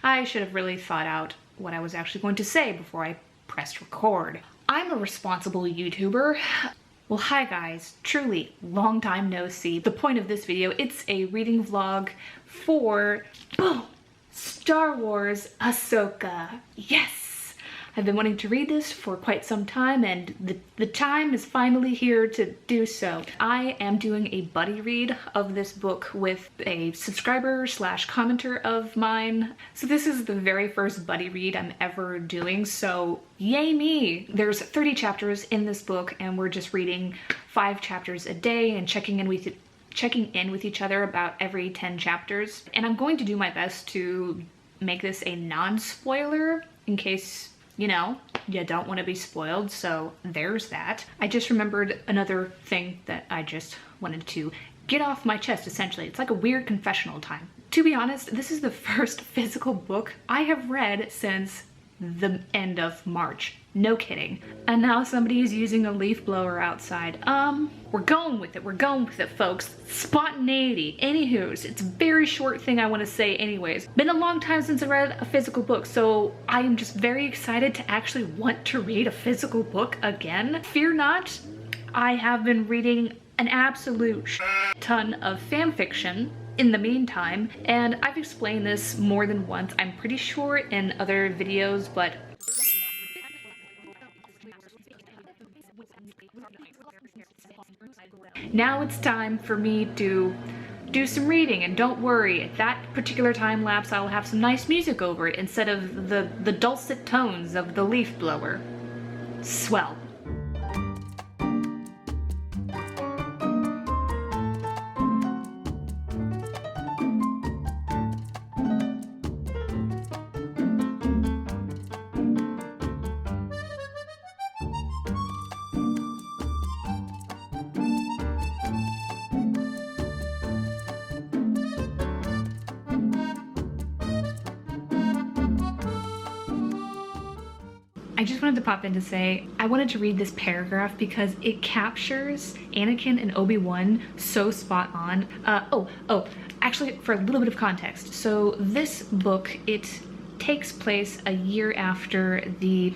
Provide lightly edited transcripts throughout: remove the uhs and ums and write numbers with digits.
I should have really thought out what I was actually going to say before I pressed record. I'm a responsible YouTuber. Well, hi guys, truly, long time no see. The point of this video, it's a reading vlog for, boom, Star Wars Ahsoka. Yes! I've been wanting to read this for quite some time, and the time is finally here to do so. I am doing a buddy read of this book with a subscriber slash commenter of mine. So this is the very first buddy read I'm ever doing, so yay me! There's 30 chapters in this book, and we're just reading 5 chapters a day and checking in with each other about every 10 chapters. And I'm going to do my best to make this a non-spoiler in case, you know, you don't want to be spoiled, so there's that. I just remembered another thing that I just wanted to get off my chest, essentially. It's like a weird confessional time. To be honest, this is the first physical book I have read since the end of March. No kidding. And now somebody is using a leaf blower outside. We're going with it, folks. Spontaneity. Anywho's, it's a very short thing I want to say anyways. Been a long time since I read a physical book, so I am just very excited to actually want to read a physical book again. Fear not, I have been reading an absolute ton of fan fiction in the meantime, and I've explained this more than once, I'm pretty sure, in other videos, but now it's time for me to do some reading, and don't worry, at that particular time lapse I'll have some nice music over it instead of the dulcet tones of the leaf blower. Swell. I just wanted to pop in to say, I wanted to read this paragraph because it captures Anakin and Obi-Wan so spot on. Actually, for a little bit of context. So this book, it takes place a year after the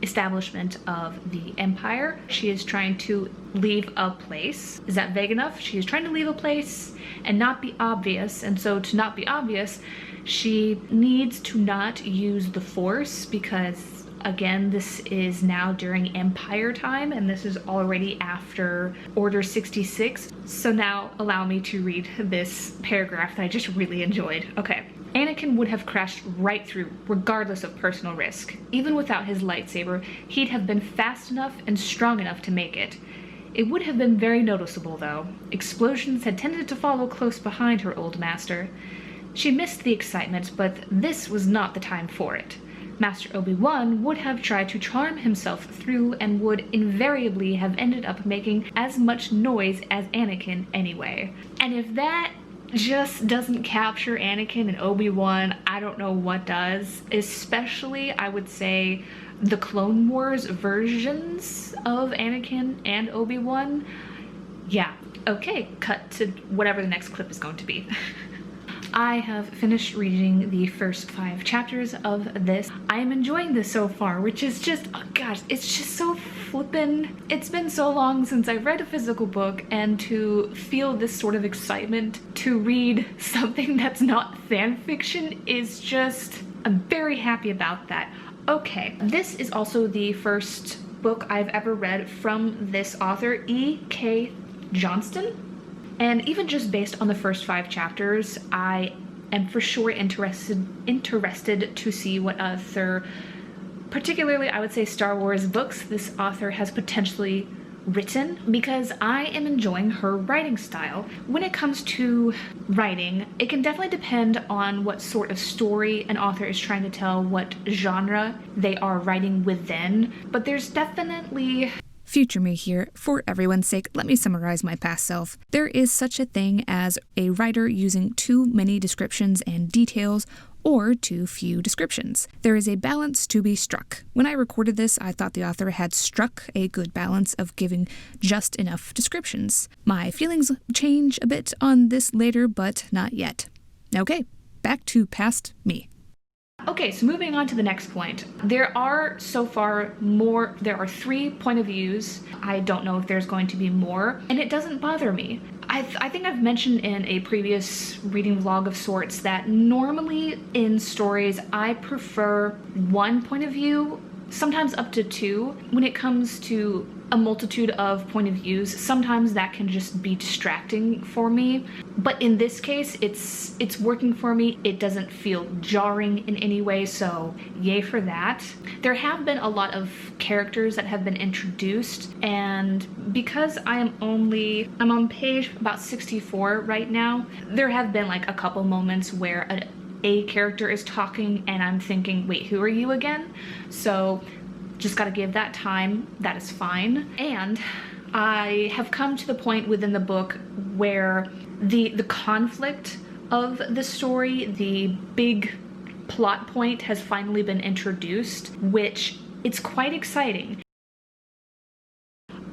establishment of the Empire. She is trying to leave a place. Is that vague enough? She is trying to leave a place and not be obvious, and so to not be obvious, she needs to not use the Force because, again, this is now during Empire time, and this is already after Order 66. So now allow me to read this paragraph that I just really enjoyed. Okay. Anakin would have crashed right through, regardless of personal risk. Even without his lightsaber, he'd have been fast enough and strong enough to make it. It would have been very noticeable, though. Explosions had tended to follow close behind her old master. She missed the excitement, but this was not the time for it. Master Obi-Wan would have tried to charm himself through and would invariably have ended up making as much noise as Anakin anyway. And if that just doesn't capture Anakin and Obi-Wan, I don't know what does. Especially, I would say, the Clone Wars versions of Anakin and Obi-Wan. Yeah, okay, cut to whatever the next clip is going to be. I have finished reading the first 5 chapters of this. I am enjoying this so far, which is just, oh gosh, it's just so flippin'. It's been so long since I've read a physical book, and to feel this sort of excitement to read something that's not fan fiction is just, I'm very happy about that. Okay, this is also the first book I've ever read from this author, E.K. Johnston. And even just based on the first 5 chapters, I am for sure interested to see what other, particularly I would say Star Wars books, this author has potentially written, because I am enjoying her writing style. When it comes to writing, it can definitely depend on what sort of story an author is trying to tell, what genre they are writing within, but there's definitely Future me here. For everyone's sake, let me summarize my past self. There is such a thing as a writer using too many descriptions and details, or too few descriptions. There is a balance to be struck. When I recorded this, I thought the author had struck a good balance of giving just enough descriptions. My feelings change a bit on this later, but not yet. Okay, back to past me. Okay, so moving on to the next point. There are so far there are 3 point of views. I don't know if there's going to be more, and it doesn't bother me. I think I've mentioned in a previous reading vlog of sorts that normally in stories I prefer 1 point of view, sometimes up to 2. When it comes to a multitude of point of views, sometimes that can just be distracting for me. But in this case, it's working for me. It doesn't feel jarring in any way, so yay for that. There have been a lot of characters that have been introduced, and because I'm on page about 64 right now, there have been like a couple moments where a character is talking and I'm thinking, wait, who are you again? So just gotta give that time, that is fine. And I have come to the point within the book where the conflict of the story, the big plot point has finally been introduced, which it's quite exciting.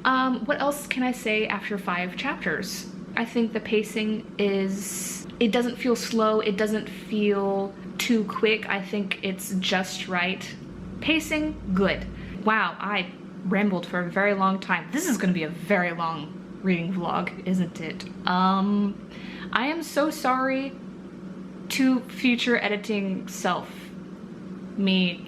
What else can I say after 5 chapters? I think the pacing it doesn't feel slow, it doesn't feel too quick. I think it's just right. Pacing, good. Wow, I rambled for a very long time. This is gonna be a very long reading vlog, isn't it? I am so sorry to future editing self. Me.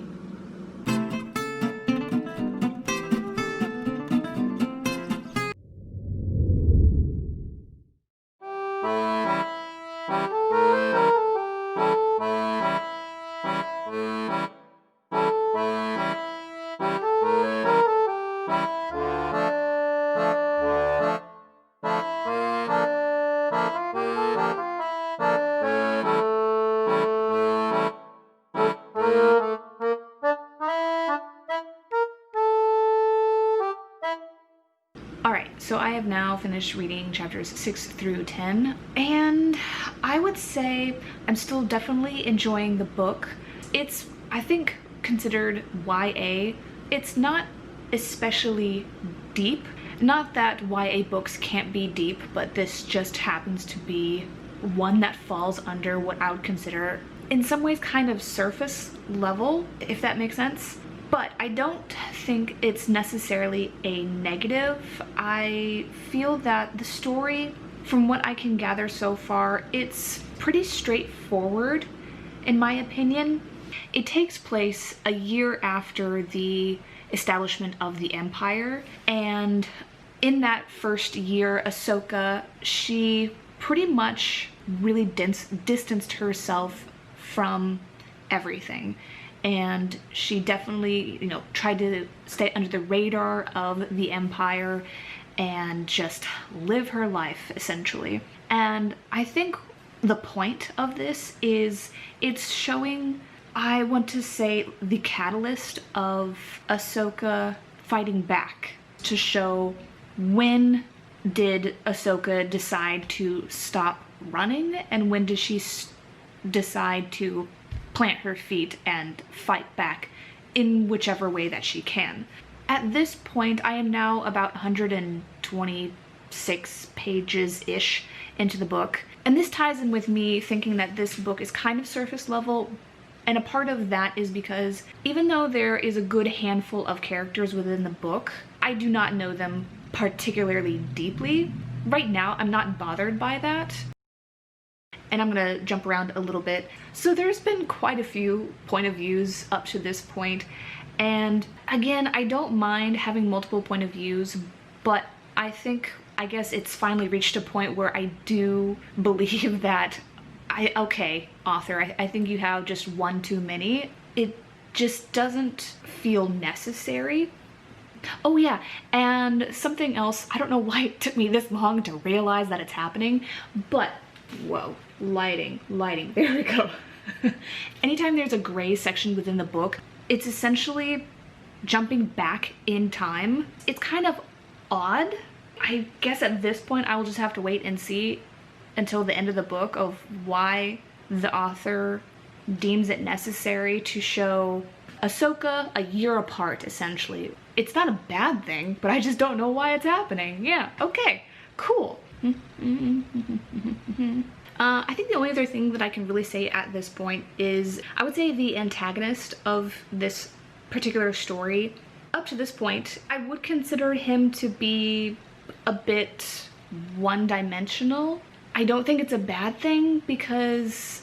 Alright, so I have now finished reading chapters 6 through 10, and I would say I'm still definitely enjoying the book. It's, I think, considered YA. It's not especially deep. Not that YA books can't be deep, but this just happens to be one that falls under what I would consider, in some ways, kind of surface level, if that makes sense. But I don't think it's necessarily a negative. I feel that the story, from what I can gather so far, it's pretty straightforward, in my opinion. It takes place a year after the establishment of the Empire, and in that first year, Ahsoka, she pretty much really distanced herself from everything. And she definitely, tried to stay under the radar of the Empire and just live her life, essentially. And I think the point of this is it's showing, I want to say, the catalyst of Ahsoka fighting back, to show when did Ahsoka decide to stop running and when did she decide to plant her feet and fight back in whichever way that she can. At this point, I am now about 126 pages-ish into the book, and this ties in with me thinking that this book is kind of surface level, and a part of that is because even though there is a good handful of characters within the book, I do not know them particularly deeply. Right now, I'm not bothered by that. And I'm gonna jump around a little bit. So there's been quite a few point of views up to this point, and again, I don't mind having multiple point of views, but I guess it's finally reached a point where I do believe that okay, author, I think you have just one too many. It just doesn't feel necessary. Oh yeah, and something else, I don't know why it took me this long to realize that it's happening, but whoa, lighting, there we go. Anytime there's a gray section within the book, it's essentially jumping back in time. It's kind of odd. I guess at this point I will just have to wait and see until the end of the book of why the author deems it necessary to show Ahsoka a year apart, essentially. It's not a bad thing, but I just don't know why it's happening. Yeah, okay, cool. I think the only other thing that I can really say at this point is I would say the antagonist of this particular story, up to this point, I would consider him to be a bit one-dimensional. I don't think it's a bad thing because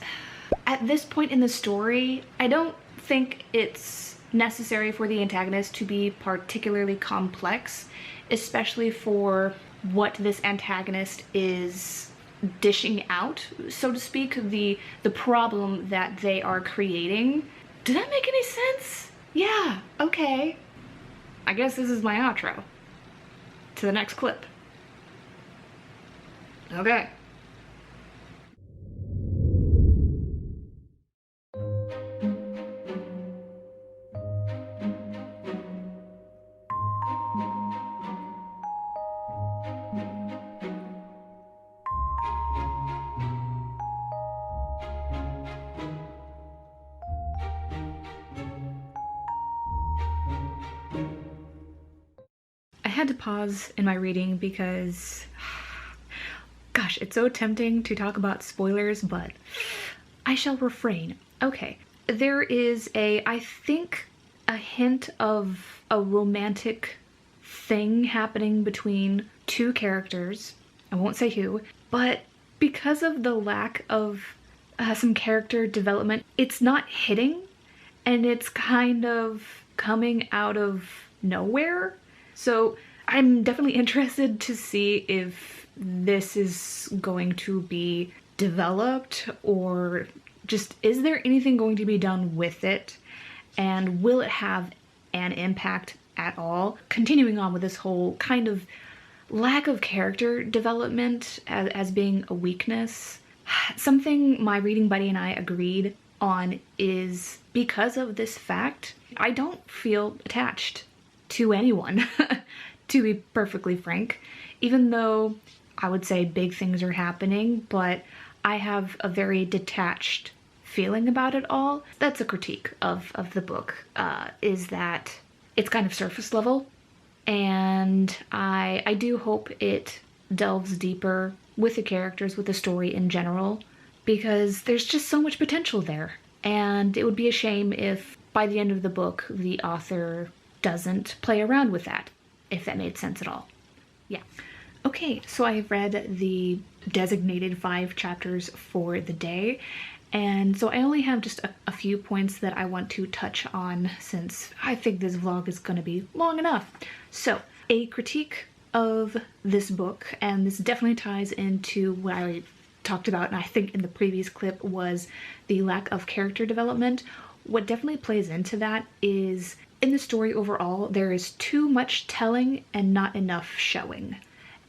at this point in the story, I don't think it's necessary for the antagonist to be particularly complex, especially for what this antagonist is dishing out, so to speak, the problem that they are creating. Did that make any sense? Yeah, okay. I guess this is my outro to the next clip. Okay. I had to pause in my reading because, gosh, it's so tempting to talk about spoilers, but I shall refrain. Okay, there is I think, a hint of a romantic thing happening between two characters. I won't say who, but because of the lack of some character development, it's not hitting, and it's kind of coming out of nowhere. So I'm definitely interested to see if this is going to be developed, or just is there anything going to be done with it, and will it have an impact at all? Continuing on with this whole kind of lack of character development as being a weakness, something my reading buddy and I agreed on is because of this fact, I don't feel attached to anyone, to be perfectly frank, even though I would say big things are happening, but I have a very detached feeling about it all. That's a critique of the book, is that it's kind of surface level, and I do hope it delves deeper with the characters, with the story in general, because there's just so much potential there, and it would be a shame if by the end of the book the author doesn't play around with that, if that made sense at all. Yeah. Okay, so I've read the designated 5 chapters for the day, and so I only have just a few points that I want to touch on since I think this vlog is going to be long enough. So, a critique of this book, and this definitely ties into what I talked about, and I think in the previous clip, was the lack of character development. What definitely plays into that is, in the story overall, there is too much telling and not enough showing.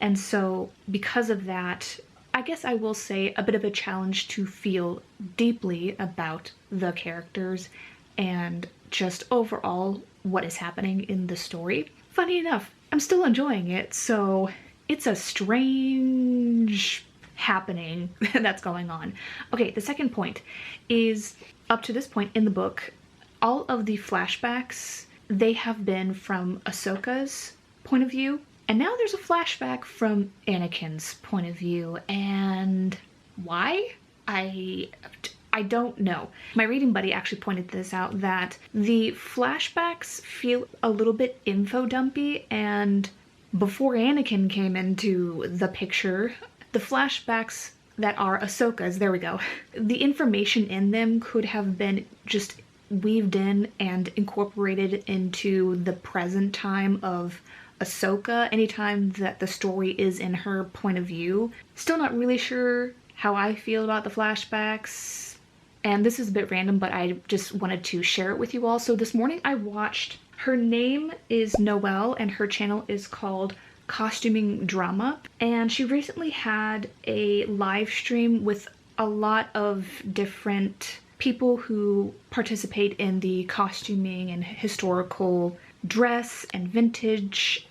And so because of that, I guess I will say a bit of a challenge to feel deeply about the characters and just overall what is happening in the story. Funny enough, I'm still enjoying it, so it's a strange happening that's going on. Okay, the second point is, up to this point in the book, all of the flashbacks, they have been from Ahsoka's point of view, and now there's a flashback from Anakin's point of view, and why? I don't know. My reading buddy actually pointed this out, that the flashbacks feel a little bit info dumpy, and before Anakin came into the picture, the flashbacks that are Ahsoka's, there we go, the information in them could have been just weaved in and incorporated into the present time of Ahsoka anytime that the story is in her point of view. Still not really sure how I feel about the flashbacks, and this is a bit random, but I just wanted to share it with you all. So this morning I watched, her name is Noelle and her channel is called Costuming Drama, and she recently had a live stream with a lot of different people who participate in the costuming and historical dress and vintage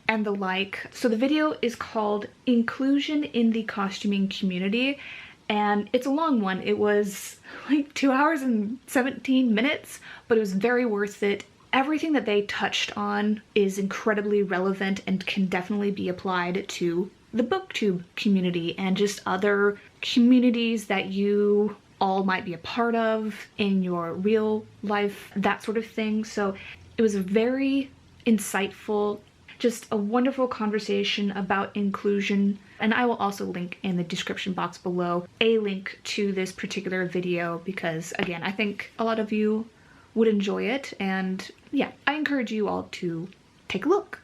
and the like. So the video is called Inclusion in the Costuming Community, and it's a long one. It was like 2 hours and 17 minutes, but it was very worth it. Everything that they touched on is incredibly relevant and can definitely be applied to the booktube community and just other communities that you all might be a part of in your real life, that sort of thing. So it was very insightful, just a wonderful conversation about inclusion. And I will also link in the description box below a link to this particular video because, again, I think a lot of you would enjoy it. And yeah, I encourage you all to take a look.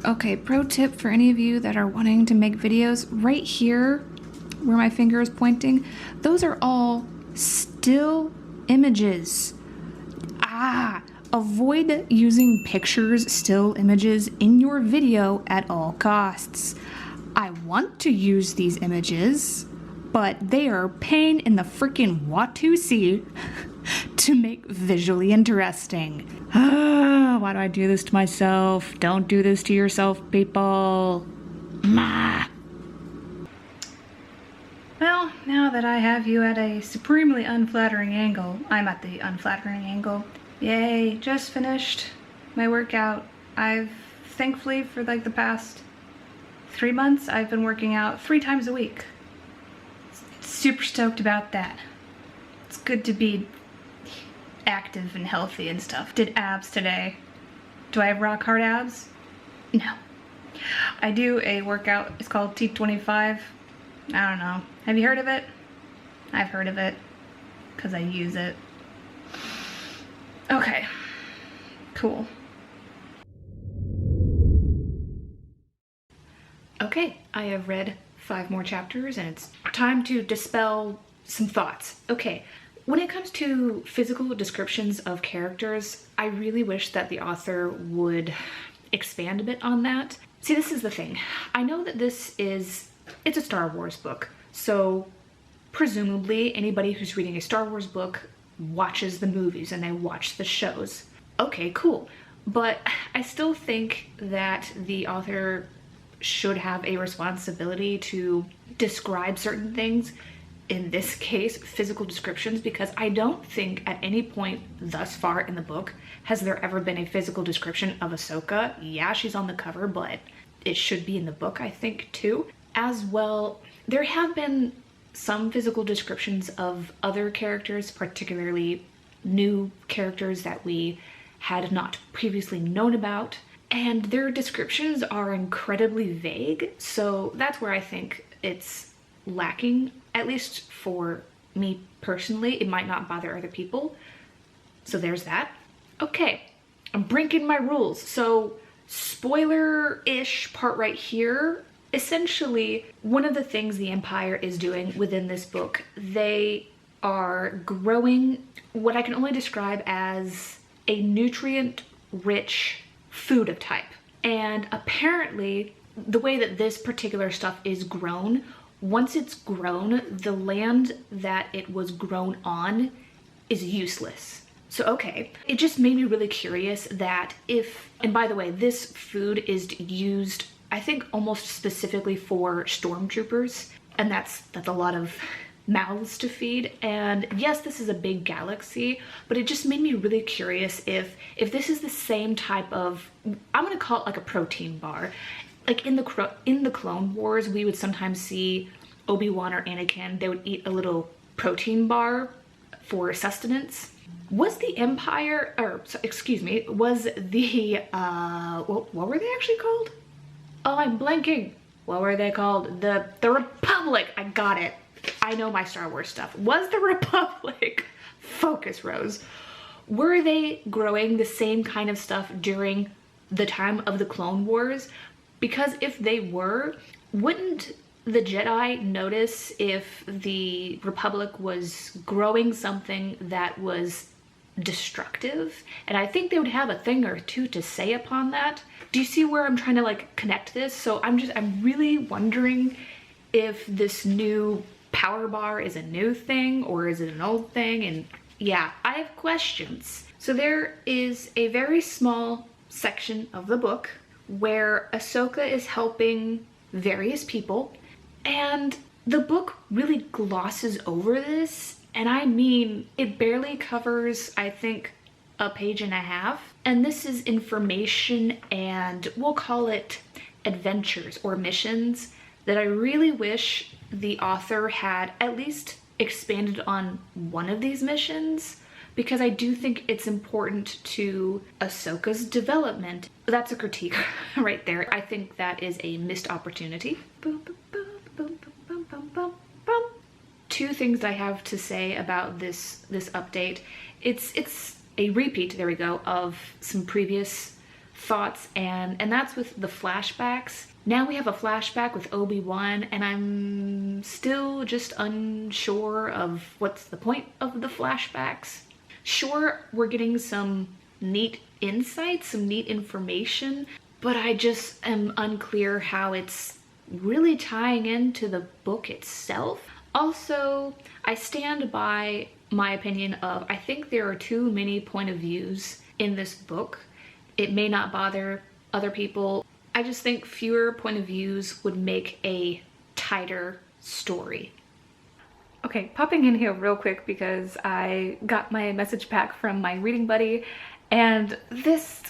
Okay, pro tip for any of you that are wanting to make videos, right here where my finger is pointing, those are all still images. Avoid using pictures, still images in your video at all costs. I want to use these images, but they are pain in the freaking Watusi to make visually interesting. Why do I do this to myself? Don't do this to yourself, people. Well, now that I have you at a supremely unflattering angle, I'm at the unflattering angle. Yay, just finished my workout. I've, thankfully, for like the past 3 months, I've been working out 3 times a week. Super stoked about that. It's good to be active and healthy and stuff. Did abs today. Do I have rock hard abs? No. I do a workout, it's called T25. I don't know. Have you heard of it? I've heard of it because I use it. Okay, cool. Okay, I have read 5 more chapters and it's time to dispel some thoughts. Okay, when it comes to physical descriptions of characters, I really wish that the author would expand a bit on that. See, this is the thing. I know that it's a Star Wars book, so presumably anybody who's reading a Star Wars book watches the movies and they watch the shows. Okay, cool. But I still think that the author should have a responsibility to describe certain things, in this case, physical descriptions, because I don't think at any point thus far in the book has there ever been a physical description of Ahsoka. Yeah, she's on the cover, but it should be in the book, I think, too. As well, there have been some physical descriptions of other characters, particularly new characters that we had not previously known about, and their descriptions are incredibly vague, so that's where I think it's lacking, at least for me personally. It might not bother other people, so there's that. Okay, I'm breaking my rules, so spoiler-ish part right here. Essentially, one of the things the Empire is doing within this book, they are growing what I can only describe as a nutrient-rich food of type. And apparently, the way that this particular stuff is grown, once it's grown, the land that it was grown on is useless. So okay, it just made me really curious that if, and by the way, this food is used, I think, almost specifically for stormtroopers, and that's a lot of mouths to feed. And yes, this is a big galaxy, but it just made me really curious if this is the same type of, I'm gonna call it like a protein bar. Like in the Clone Wars, we would sometimes see Obi-Wan or Anakin, they would eat a little protein bar for sustenance. Was the Empire, or excuse me, was the, what were they actually called? Oh, I'm blanking. What were they called? The Republic. I got it. I know my Star Wars stuff. Was the Republic, focus Rose, were they growing the same kind of stuff during the time of the Clone Wars? Because if they were, wouldn't the Jedi notice if the Republic was growing something that was destructive? And I think they would have a thing or two to say upon that. Do you see where I'm trying to like connect this? So I'm really wondering if this new power bar is a new thing or is it an old thing? And yeah, I have questions. So there is a very small section of the book where Ahsoka is helping various people, and the book really glosses over this, And I mean, it barely covers, I think, a page and a half. And this is information and we'll call it adventures or missions that I really wish the author had at least expanded on one of these missions, because I do think it's important to Ahsoka's development. That's a critique right there. I think that is a missed opportunity. Boom, boom, boom, boom, boom, boom, boom, boom. Two things I have to say about this update. It's a repeat, there we go, of some previous thoughts, and that's with the flashbacks. Now we have a flashback with Obi-Wan, and I'm still just unsure of what's the point of the flashbacks. Sure, we're getting some neat insights, some neat information, but I just am unclear how it's really tying into the book itself. Also, I stand by my opinion of, I think there are too many point of views in this book. It may not bother other people. I just think fewer point of views would make a tighter story. Okay, popping in here real quick because I got my message back from my reading buddy, and this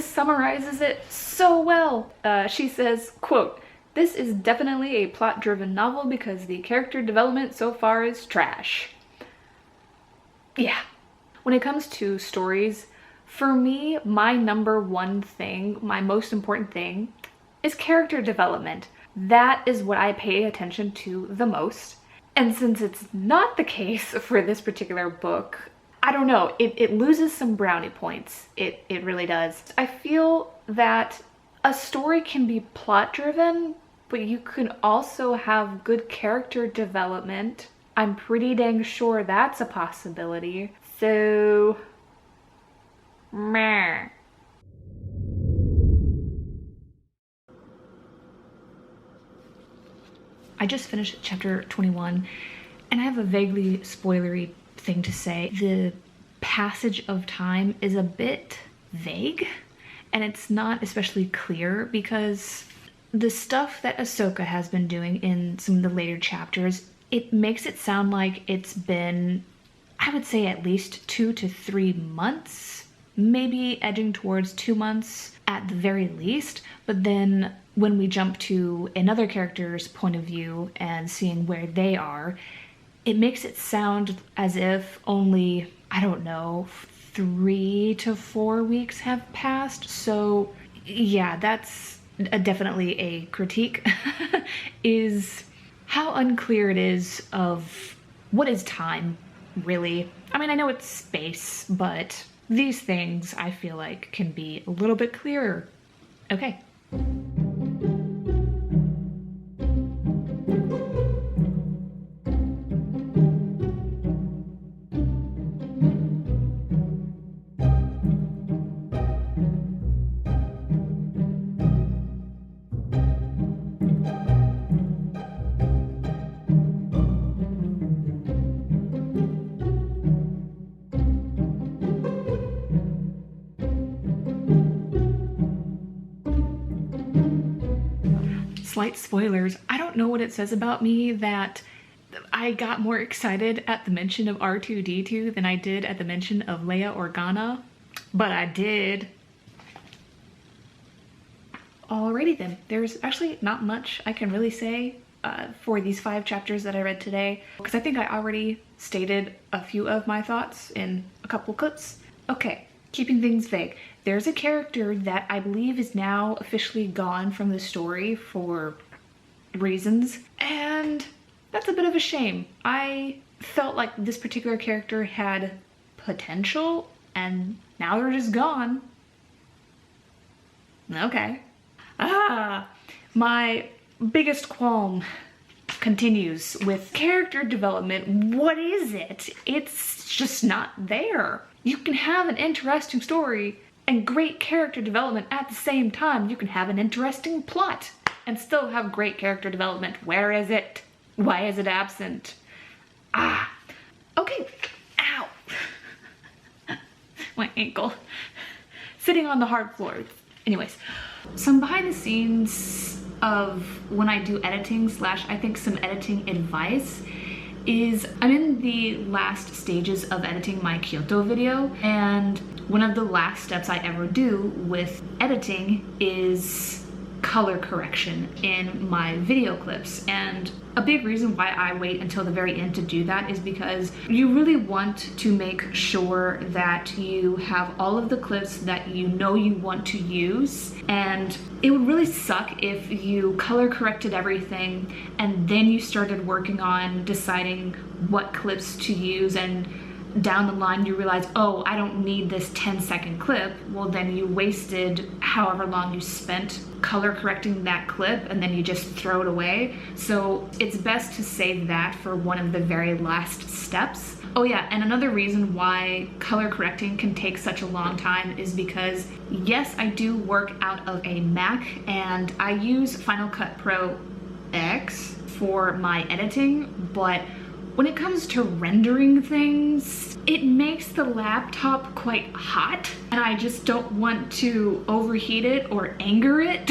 summarizes it so well. She says, quote, "This is definitely a plot-driven novel because the character development so far is trash." Yeah. When it comes to stories, for me, my number one thing, my most important thing, is character development. That is what I pay attention to the most. And since it's not the case for this particular book, I don't know, it loses some brownie points. It really does. I feel that a story can be plot-driven, but you can also have good character development. I'm pretty dang sure that's a possibility. So, meh. I just finished chapter 21, and I have a vaguely spoilery thing to say. The passage of time is a bit vague, and it's not especially clear because the stuff that Ahsoka has been doing in some of the later chapters, it makes it sound like it's been, I would say, at least 2 to 3 months, maybe edging towards 2 months at the very least. But then when we jump to another character's point of view and seeing where they are, it makes it sound as if only, I don't know, 3 to 4 weeks have passed. So yeah, that's definitely a critique, is how unclear it is of what is time, really. I mean, I know it's space, but these things I feel like can be a little bit clearer. Okay. Slight spoilers. I don't know what it says about me that I got more excited at the mention of R2-D2 than I did at the mention of Leia Organa, but I did. Alrighty then, there's actually not much I can really say for these 5 chapters that I read today, because I think I already stated a few of my thoughts in a couple clips. Okay, keeping things vague. There's a character that I believe is now officially gone from the story for reasons, and that's a bit of a shame. I felt like this particular character had potential, and now they're just gone. Okay. My biggest qualm continues with character development. What is it? It's just not there. You can have an interesting story and great character development at the same time. You can have an interesting plot and still have great character development. Where is it? Why is it absent? Okay. Ow. My ankle. Sitting on the hard floor. Anyways, some behind the scenes of when I do editing / I think some editing advice is I'm in the last stages of editing my Kyoto video, and one of the last steps I ever do with editing is color correction in my video clips. And a big reason why I wait until the very end to do that is because you really want to make sure that you have all of the clips that you know you want to use. And it would really suck if you color corrected everything and then you started working on deciding what clips to use, and down the line you realize, oh, I don't need this 10-second clip. Well, then you wasted however long you spent color correcting that clip, and then you just throw it away. So it's best to save that for one of the very last steps. Oh yeah, and another reason why color correcting can take such a long time is because, yes, I do work out of a Mac, and I use Final Cut Pro X for my editing, but when it comes to rendering things, it makes the laptop quite hot, and I just don't want to overheat it or anger it.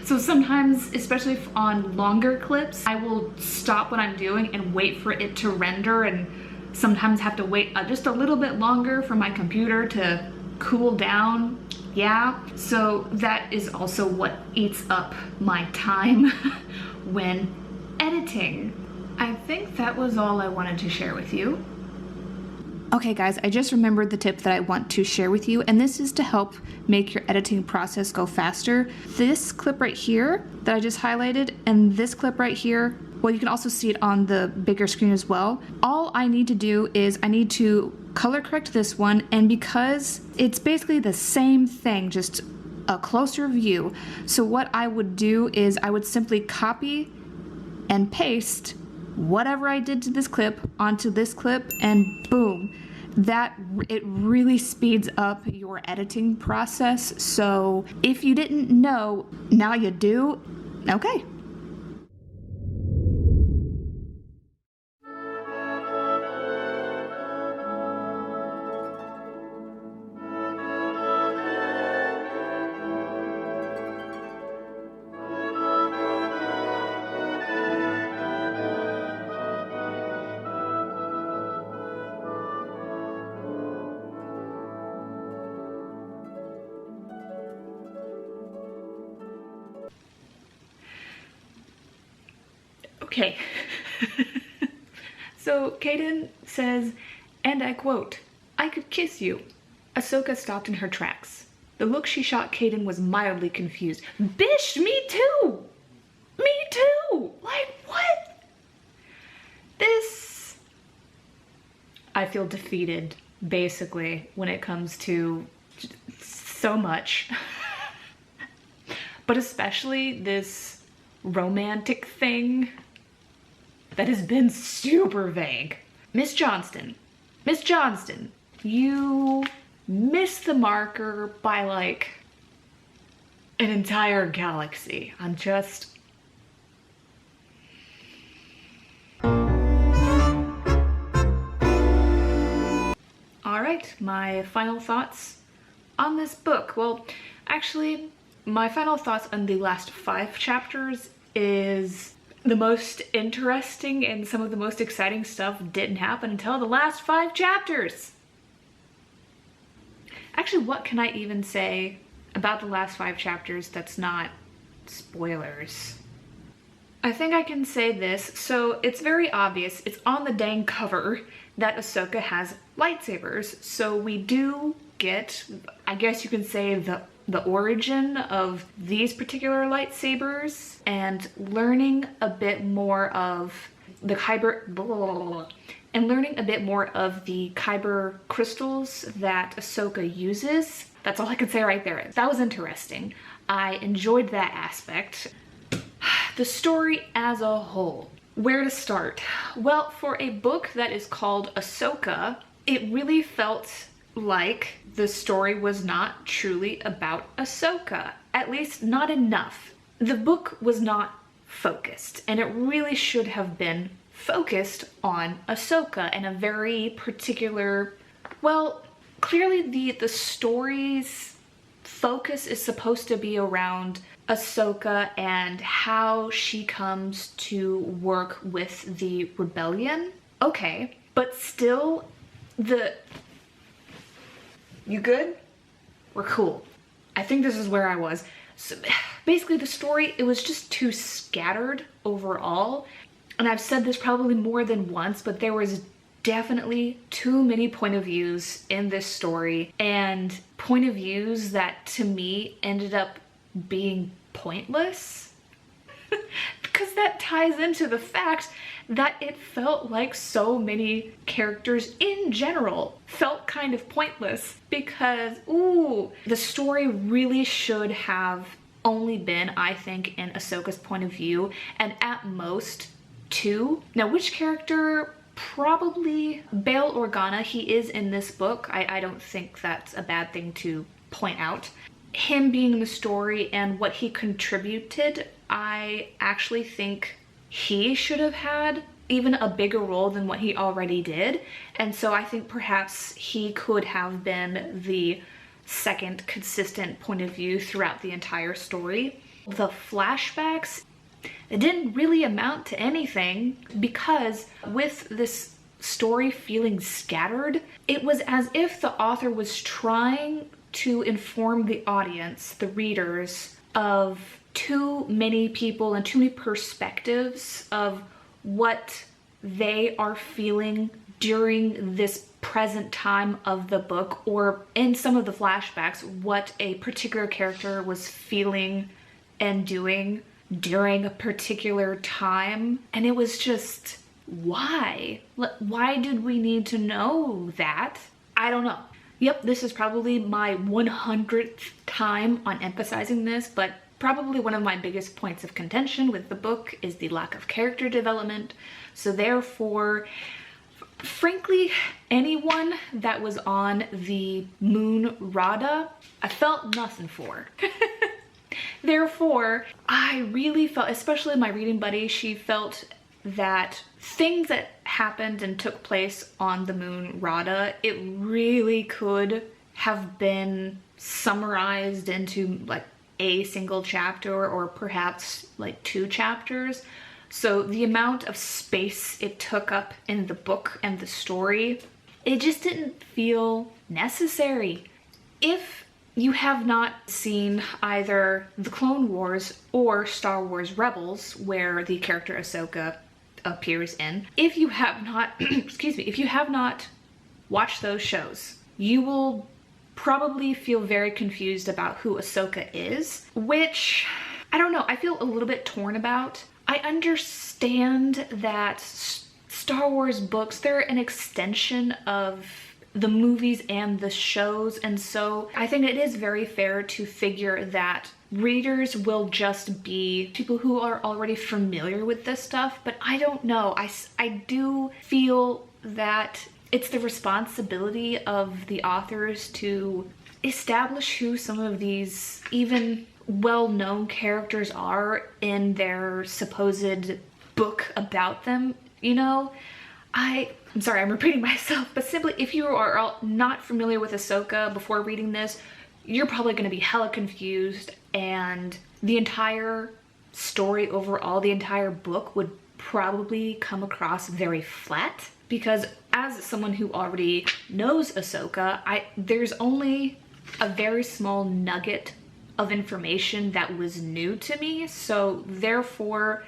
So sometimes, especially on longer clips, I will stop what I'm doing and wait for it to render, and sometimes have to wait just a little bit longer for my computer to cool down. Yeah, so that is also what eats up my time when editing. I think that was all I wanted to share with you. Okay guys, I just remembered the tip that I want to share with you, and this is to help make your editing process go faster. This clip right here that I just highlighted, and this clip right here, well, you can also see it on the bigger screen as well. All I need to do is I need to color correct this one, and because it's basically the same thing, just a closer view, so what I would do is I would simply copy and paste whatever I did to this clip onto this clip, and boom, it really speeds up your editing process. So if you didn't know, now you do. Okay. Okay. So Kaden says, and I quote, "I could kiss you." Ahsoka stopped in her tracks. The look she shot Kaden was mildly confused. Bish, me too! Me too! Like, what? This... I feel defeated, basically, when it comes to so much. But especially this romantic thing that has been super vague. Miss Johnston, you missed the marker by like an entire galaxy. I'm just... Alright, my final thoughts on this book. Well, actually, my final thoughts on the last 5 chapters is the most interesting and some of the most exciting stuff didn't happen until the last 5 chapters. Actually, what can I even say about the last 5 chapters that's not spoilers? I think I can say this. So it's very obvious, it's on the dang cover, that Ahsoka has lightsabers. So we do get, I guess you can say, the origin of these particular lightsabers, and learning a bit more of the kyber crystals that Ahsoka uses. That's all I can say right there. That was interesting. I enjoyed that aspect. The story as a whole. Where to start? Well, for a book that is called Ahsoka, it really felt like the story was not truly about Ahsoka. At least not enough. The book was not focused, and it really should have been focused on Ahsoka and a very particular, well, clearly the story's focus is supposed to be around Ahsoka and how she comes to work with the rebellion. Okay, but still, you good? We're cool. I think this is where I was. So basically the story, it was just too scattered overall. And I've said this probably more than once, but there was definitely too many point of views in this story, and point of views that to me ended up being pointless. Because that ties into the fact that it felt like so many characters in general felt kind of pointless, because, ooh, the story really should have only been, I think, in Ahsoka's point of view, and at most 2. Now, which character? Probably Bail Organa. He is in this book. I don't think that's a bad thing to point out. Him being in the story and what he contributed, I actually think he should have had even a bigger role than what he already did. And so I think perhaps he could have been the second consistent point of view throughout the entire story. The flashbacks, it didn't really amount to anything, because with this story feeling scattered, it was as if the author was trying to inform the audience, the readers, of too many people and too many perspectives of what they are feeling during this present time of the book, or in some of the flashbacks, what a particular character was feeling and doing during a particular time. And it was just, why? Why did we need to know that? I don't know. Yep, this is probably my 100th time on emphasizing this, but probably one of my biggest points of contention with the book is the lack of character development. So therefore, frankly, anyone that was on the Moon Rada, I felt nothing for. Therefore, I really felt, especially my reading buddy, she felt that things that happened and took place on the Moon Rada, it really could have been summarized into like a single chapter, or perhaps like 2 chapters. So the amount of space it took up in the book and the story, it just didn't feel necessary. If you have not seen either The Clone Wars or Star Wars Rebels, where the character Ahsoka appears in, if you have not, excuse me, if you have not watched those shows, you will probably feel very confused about who Ahsoka is, which, I don't know, I feel a little bit torn about. I understand that Star Wars books, they're an extension of the movies and the shows, and so I think it is very fair to figure that readers will just be people who are already familiar with this stuff, but I don't know. I do feel that it's the responsibility of the authors to establish who some of these even well-known characters are in their supposed book about them, you know? I'm sorry, I'm repeating myself, but simply, if you are not familiar with Ahsoka before reading this, you're probably going to be hella confused, and the entire story overall, the entire book would probably come across very flat, because as someone who already knows Ahsoka, there's only a very small nugget of information that was new to me, so therefore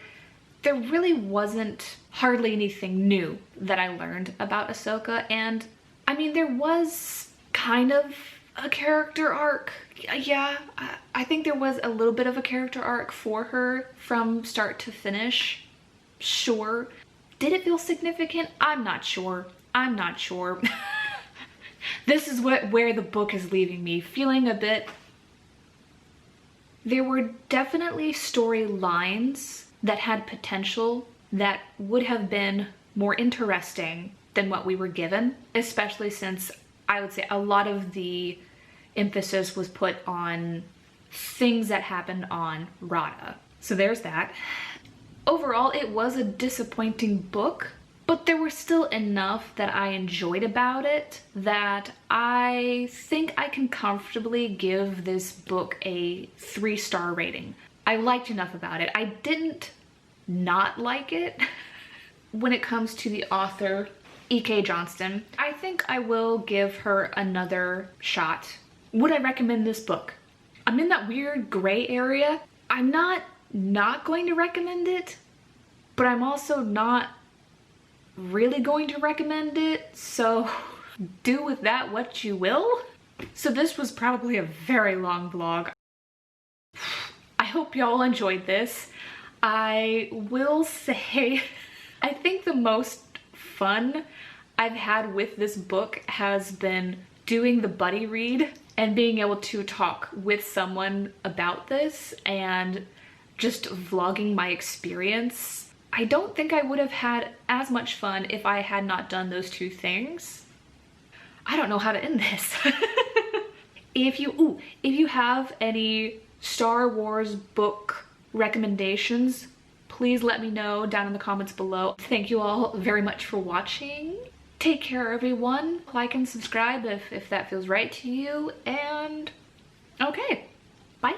there really wasn't hardly anything new that I learned about Ahsoka. And I mean, there was kind of a character arc. Yeah, I think there was a little bit of a character arc for her from start to finish. Sure. Did it feel significant? I'm not sure. I'm not sure. This is where the book is leaving me, feeling a bit... There were definitely storylines that had potential that would have been more interesting than what we were given, especially since I would say a lot of the emphasis was put on things that happened on Rada. So there's that. Overall, it was a disappointing book, but there was still enough that I enjoyed about it that I think I can comfortably give this book a 3-star rating. I liked enough about it. I didn't not like it. When it comes to the author, E.K. Johnston, I think I will give her another shot. Would I recommend this book? I'm in that weird gray area. I'm not going to recommend it, but I'm also not really going to recommend it, so do with that what you will. So this was probably a very long vlog. I hope y'all enjoyed this. I will say, I think the most fun I've had with this book has been doing the buddy read and being able to talk with someone about this and just vlogging my experience. I don't think I would have had as much fun if I had not done those two things. I don't know how to end this. If you have any Star Wars book recommendations, please let me know down in the comments below. Thank you all very much for watching. Take care, everyone. Like and subscribe if that feels right to you. And okay, bye.